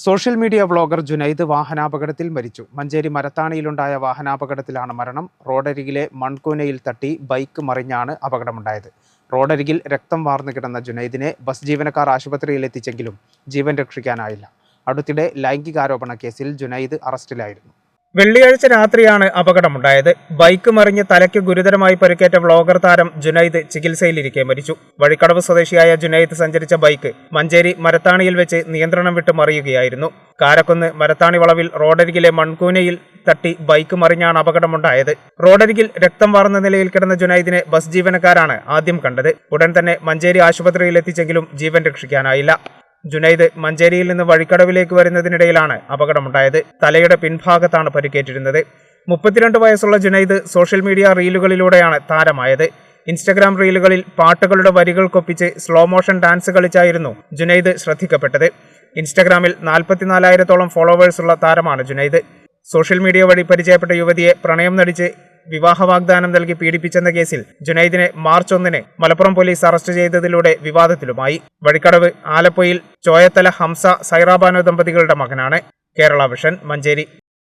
Social media vlogger Junaid വാഹനാപകടത്തിൽ മരിച്ചു. മഞ്ചേരി മരത്താണിയിലുണ്ടായ വാഹനാപകടത്തിലാണ് മരണം. റോഡരികിലെ മൺകൂനയിൽ തട്ടി ബൈക്ക് മറിഞ്ഞാണ് അപകടമുണ്ടായത്. റോഡരികിൽ രക്തം വാർന്നു കിടന്ന ജുനൈദിനെ ബസ് ജീവനക്കാർ ആശുപത്രിയിൽ എത്തിച്ചെങ്കിലും ജീവൻ രക്ഷിക്കാനായില്ല. അടുത്തിടെ ലൈംഗികാരോപണ കേസിൽ ജുനൈദ് അറസ്റ്റിലായിരുന്നു. വെള്ളിയാഴ്ച രാത്രിയാണ് അപകടമുണ്ടായത്. ബൈക്ക് മറിഞ്ഞ് തലയ്ക്ക് ഗുരുതരമായി പരിക്കേറ്റ വ്ളോഗർ താരം ജുനൈദ് ചികിത്സയിലിരിക്കെ മരിച്ചു. വഴിക്കടവ് സ്വദേശിയായ ജുനൈദ് സഞ്ചരിച്ച ബൈക്ക് മഞ്ചേരി മരത്താണിയിൽ വെച്ച് നിയന്ത്രണം വിട്ട് മറിയുകയായിരുന്നു. കാരക്കുന്ന് മരത്താണി വളവിൽ റോഡരികിലെ മൺകൂനയിൽ തട്ടി ബൈക്ക് മറിഞ്ഞാണ് അപകടമുണ്ടായത്. റോഡരികിൽ രക്തം വാർന്ന നിലയിൽ കിടന്ന ജുനൈദിനെ ബസ് ജീവനക്കാരാണ് ആദ്യം കണ്ടത്. ഉടൻ തന്നെ മഞ്ചേരി ആശുപത്രിയിൽ എത്തിച്ചെങ്കിലും ജീവൻ രക്ഷിക്കാനായില്ല. ജുനൈദ് മഞ്ചേരിയിൽ നിന്ന് വഴിക്കടവിലേക്ക് വരുന്നതിനിടയിലാണ് അപകടമുണ്ടായത്. തലയുടെ പിൻഭാഗത്താണ് പരിക്കേറ്റിരുന്നത്. 32 വയസ്സുള്ള ജുനൈദ് സോഷ്യൽ മീഡിയ റീലുകളിലൂടെയാണ് താരമായത്. ഇൻസ്റ്റഗ്രാം റീലുകളിൽ പാട്ടുകളുടെ വരികൾക്കൊപ്പിച്ച് സ്ലോ മോഷൻ ഡാൻസ് കളിച്ചായിരുന്നു ജുനൈദ് ശ്രദ്ധിക്കപ്പെട്ടത്. ഇൻസ്റ്റഗ്രാമിൽ 44,000-ഓളം ഫോളോവേഴ്സുള്ള താരമാണ് ജുനൈദ്. സോഷ്യൽ മീഡിയ വഴി പരിചയപ്പെട്ട യുവതിയെ പ്രണയം നടിച്ച് വിവാഹ വാഗ്ദാനം നൽകി പീഡിപ്പിച്ചെന്ന കേസിൽ ജുനൈദിനെ മാർച്ച് 1 മലപ്പുറം പോലീസ് അറസ്റ്റ് ചെയ്തതിലൂടെ വിവാദത്തിലുമായി. വഴിക്കടവ് ആലപ്പുഴയിൽ ചോയത്തല ഹംസ സൈറാബാനോ ദമ്പതികളുടെ മകനാണ്. കേരള വിഷൻ, മഞ്ചേരി.